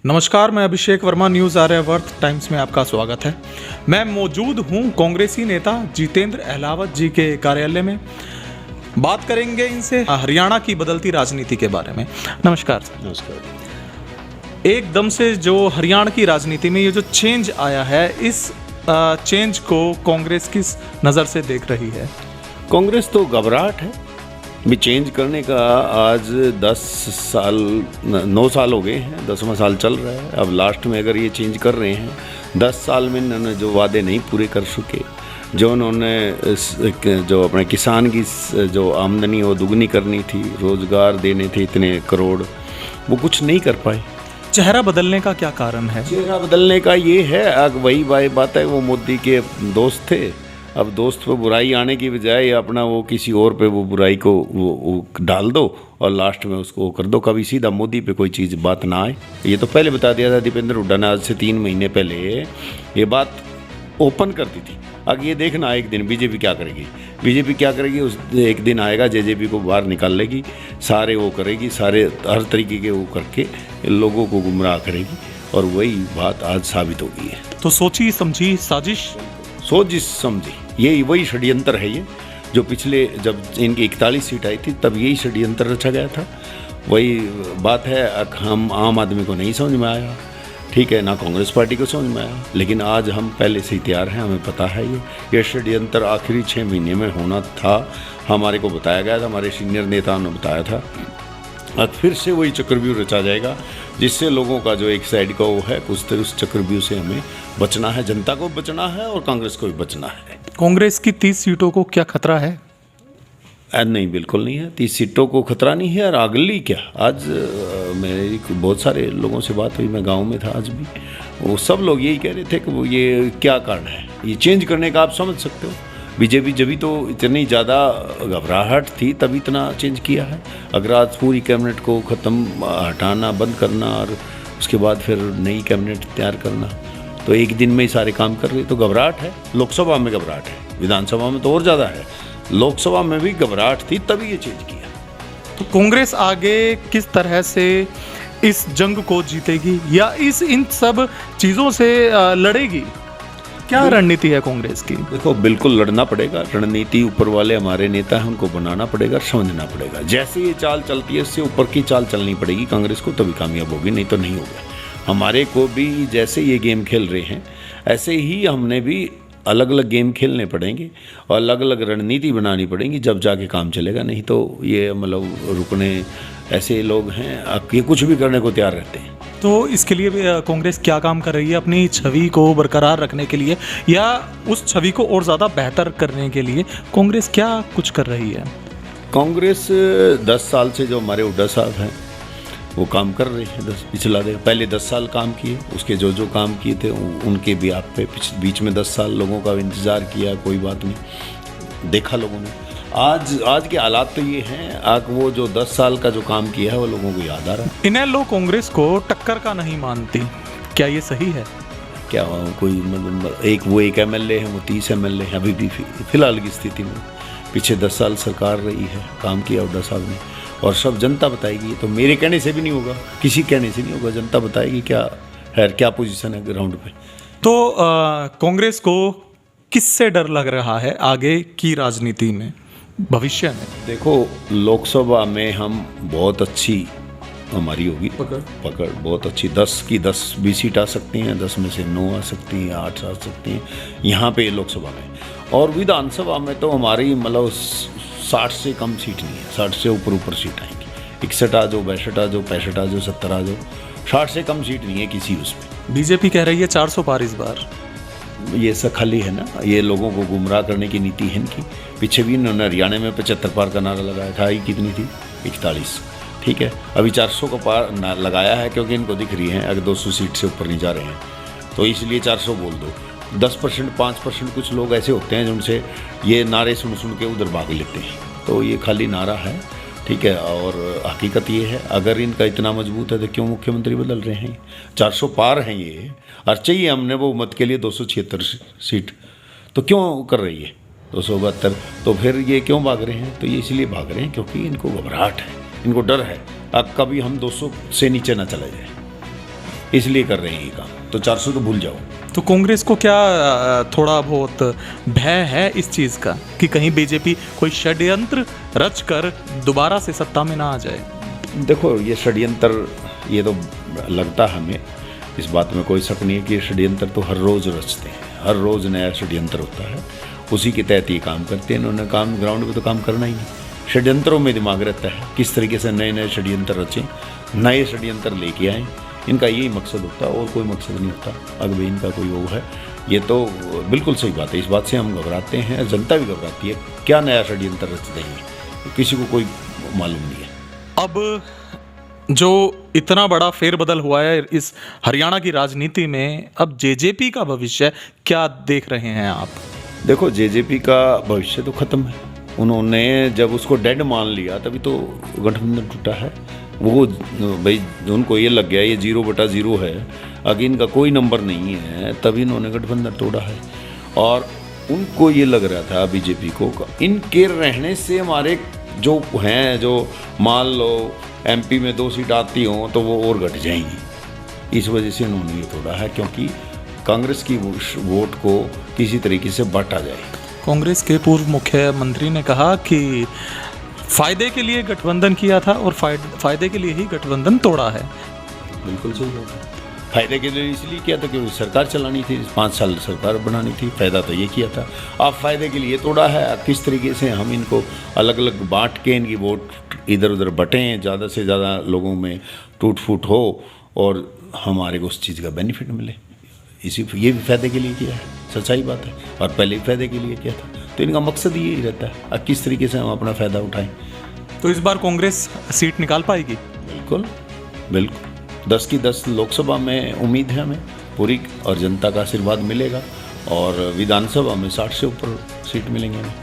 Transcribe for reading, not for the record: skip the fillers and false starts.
नमस्कार, मैं अभिषेक Verma, news Aryavart times में आपका स्वागत है। मैं मौजूद हूं कांग्रेसी नेता जितेंद्र अहलावत जी के कार्यालय में। बात करेंगे इनसे हरियाणा की बदलती राजनीति के बारे में। नमस्कार सर। नमस्कार। एकदम से जो हरियाणा की राजनीति में ये जो चेंज आया है, इस चेंज को कांग्रेस किस नज़र से देख रही है? कांग्रेस तो घबराहट है भी चेंज करने का। आज 9 साल हो गए हैं, 10वां साल चल रहा है। अब लास्ट में अगर ये चेंज कर रहे हैं, 10 साल में इन्होंने जो वादे नहीं पूरे कर सके, जो उन्होंने जो अपने किसान की जो आमदनी वो दुगनी करनी थी, रोजगार देने थे इतने करोड़, वो कुछ नहीं कर पाए। चेहरा बदलने का क्या कारण है? चेहरा बदलने का ये है, अब वही बात है, वो मोदी के दोस्त थे। अब दोस्त पे बुराई आने की बजाय अपना वो किसी और पे वो बुराई को वो डाल दो और लास्ट में उसको वो कर दो, कभी सीधा मोदी पे कोई चीज़ बात ना आए। ये तो पहले बता दिया था दीपेंद्र हुड्डा ने, आज से 3 महीने पहले ये बात ओपन कर दी थी। अब ये देखना एक दिन बीजेपी क्या करेगी। बीजेपी क्या करेगी, उस एक दिन आएगा जेजेपी को बाहर निकाल लेगी, सारे वो करेगी, सारे हर तरीके के वो करके लोगों को गुमराह करेगी, और वही बात आज साबित हो गई है। तो सोची समझी साजिश, सोच समझी, ये वही षड्यंत्र है। ये जो पिछले जब इनकी 41 सीट आई थी तब यही षड्यंत्र रचा गया था। वही बात है, हम आम आदमी को नहीं समझ में आया, ठीक है, ना कांग्रेस पार्टी को समझ में आया, लेकिन आज हम पहले से ही तैयार हैं, हमें पता है ये षड्यंत्र आखिरी 6 महीने में होना था। हमारे को बताया गया था, हमारे सीनियर नेताओं ने बताया था। अब फिर से वही चक्रव्यूह रचा जाएगा, जिससे लोगों का जो एक साइड का वो है, उस चक्रव्यूह से हमें बचना है, जनता को बचना है और कांग्रेस को भी बचना है। कांग्रेस की 30 सीटों को क्या खतरा है? नहीं, बिल्कुल नहीं है। 30 सीटों को खतरा नहीं है। और अगली क्या, आज मेरी बहुत सारे लोगों से बात हुई, मैं गांव में था आज भी, वो सब लोग यही कह रहे थे कि वो ये क्या कारण है ये चेंज करने का। आप समझ सकते हो, बीजेपी जब भी तो इतनी ज़्यादा घबराहट थी तब इतना चेंज किया है। अगर आज पूरी कैबिनेट को हटाना बंद करना और उसके बाद फिर नई कैबिनेट तैयार करना, तो एक दिन में ही सारे काम कर रहे, तो घबराहट है। लोकसभा में घबराहट है, विधानसभा में तो और ज़्यादा है। लोकसभा में भी घबराहट थी, तभी ये चेंज किया। तो कांग्रेस आगे किस तरह से इस जंग को जीतेगी या इन सब चीज़ों से लड़ेगी? क्या रणनीति है कांग्रेस की? देखो, बिल्कुल लड़ना पड़ेगा। रणनीति ऊपर वाले हमारे नेता हैं, उनको बनाना पड़ेगा, समझना पड़ेगा। जैसे ये चाल चलती है, इससे ऊपर की चाल चलनी पड़ेगी कांग्रेस को, तभी कामयाब होगी, नहीं तो नहीं होगा। हमारे को भी जैसे ये गेम खेल रहे हैं, ऐसे ही हमने भी अलग अलग गेम खेलने पड़ेंगे और अलग अलग रणनीति बनानी पड़ेगी, जब जाके काम चलेगा। नहीं तो ये मतलब रुकने ऐसे लोग हैं, अब ये कुछ भी करने को तैयार रहते हैं। तो इसके लिए कांग्रेस क्या काम कर रही है अपनी छवि को बरकरार रखने के लिए, या उस छवि को और ज़्यादा बेहतर करने के लिए कांग्रेस क्या कुछ कर रही है? कांग्रेस 10 साल से जो हमारे हुड्डा साहब हैं वो काम कर रहे हैं। पहले 10 साल काम किए, उसके जो काम किए थे उनके भी आप पे बीच में 10 साल लोगों का इंतज़ार किया, कोई बात नहीं, देखा लोगों ने। आज के हालात तो ये हैं, आज वो जो 10 साल का जो काम किया है वो लोगों को याद आ रहा है। इन्हें लोग कांग्रेस को टक्कर का नहीं मानती, क्या ये सही है? क्या कोई मतलब एक MLA है, वो 30 MLA हैं अभी भी फिलहाल की स्थिति में। पीछे 10 साल सरकार रही है, काम किया हुड्डा साहब ने, और सब जनता बताएगी। तो मेरे कहने से भी नहीं होगा, किसी कहने से नहीं होगा, जनता बताएगी क्या है, क्या पोजीशन है ग्राउंड पे। तो कांग्रेस को किससे डर लग रहा है आगे की राजनीति में, भविष्य में? देखो, लोकसभा में हम बहुत अच्छी हमारी होगी पकड़ बहुत अच्छी, 10 की 10 भी सीट आ सकती हैं, 10 में से 9 आ सकती हैं, 8 आ सकती हैं यहाँ पे लोकसभा में। और विधानसभा में तो हमारी मतलब 60 से कम सीट नहीं है, 60 से ऊपर सीट आएंगी। 61 आ जाओ, 62 आ जाओ, 65 आ जाओ, 70 आ जाओ, 60 से कम सीट नहीं है किसी उसमें। बीजेपी कह रही है 400 पार इस बार। ये सब खाली है ना, ये लोगों को गुमराह करने की नीति है इनकी। पीछे भी इन्होंने हरियाणा में 75 पार का नारा लगाया था, ये कितनी थी? 41, ठीक है। अभी 400 का पार लगाया है, क्योंकि इनको दिख रही है अगर 200 सीट से ऊपर नहीं जा रहे हैं, तो इसलिए 400 बोल दो। 10%, 5% कुछ लोग ऐसे होते हैं जिनसे ये नारे सुन के उधर भाग लेते हैं, तो ये खाली नारा है, ठीक है। और हकीकत ये है, अगर इनका इतना मजबूत है तो क्यों मुख्यमंत्री बदल रहे हैं? 400 पार हैं ये, और चाहिए हमने वो मत के लिए 276 सीट, तो क्यों कर रही है 272? तो फिर ये क्यों भाग रहे हैं? तो ये इसलिए भाग रहे हैं क्योंकि इनको घबराहट है, इनको डर है अब कभी हम 200 से नीचे ना चले जाए। इसलिए कर रहे हैं ये काम। तो 400 तो भूल जाओ। तो कांग्रेस को क्या थोड़ा बहुत भय है इस चीज़ का कि कहीं बीजेपी कोई षड्यंत्र रच कर दोबारा से सत्ता में ना आ जाए? देखो, ये षड्यंत्र, ये तो लगता हमें, इस बात में कोई शक नहीं है कि ये षड्यंत्र तो हर रोज़ रचते हैं, हर रोज़ नया षड्यंत्र होता है, उसी के तहत ये काम करते हैं। इन्होंने काम ग्राउंड पे तो काम करना ही नहीं। षड्यंत्रों में दिमाग रहता है, किस तरीके से नए नए षड्यंत्र रचें, नए षड्यंत्र लेके आएँ, इनका यही मकसद होता है और कोई मकसद नहीं होता। अगर इनका कोई वो है, ये तो बिल्कुल सही बात है, इस बात से हम घबराते हैं, जनता भी घबराती है। क्या नया षड्यंत्र रचते हैं, किसी को कोई मालूम नहीं है। अब जो इतना बड़ा फेरबदल हुआ है इस हरियाणा की राजनीति में, अब जेजेपी का भविष्य क्या देख रहे हैं आप? देखो, जेजेपी का भविष्य तो ख़त्म है। उन्होंने जब उसको डेड मान लिया तभी तो गठबंधन टूटा है। वो भाई उनको ये लग गया ये 0/0 है, आगे इनका कोई नंबर नहीं है, तभी इन्होंने गठबंधन तोड़ा है। और उनको ये लग रहा था बीजेपी को, इनके रहने से हमारे जो हैं, जो मान लो एमपी में 2 सीट आती हों तो वो और घट जाएंगी। इस वजह से इन्होंने ये तोड़ा है, क्योंकि कांग्रेस की वोट को किसी तरीके से बांटा जाए। कांग्रेस के पूर्व मुख्यमंत्री ने कहा कि फायदे के लिए गठबंधन किया था और फायदे के लिए ही गठबंधन तोड़ा है। बिल्कुल सही बात है। फायदे के लिए इसलिए किया था कि सरकार चलानी थी, 5 साल सरकार बनानी थी, फायदा तो ये किया था। अब फायदे के लिए तोड़ा है। किस तरीके से हम इनको अलग अलग बांट के इनकी वोट इधर उधर बटें, ज़्यादा से ज़्यादा लोगों में टूट फूट हो और हमारे को उस चीज़ का बेनिफिट मिले, ये भी फायदे के लिए किया है, सच्चाई बात है। और पहले भी फायदे के लिए किया था, तो इनका मकसद यही रहता है अब किस तरीके से हम अपना फ़ायदा उठाएं। तो इस बार कांग्रेस सीट निकाल पाएगी? बिल्कुल बिल्कुल, 10 की 10 लोकसभा में उम्मीद है हमें पूरी, और जनता का आशीर्वाद मिलेगा, और विधानसभा में 60 से ऊपर सीट मिलेंगे हमें।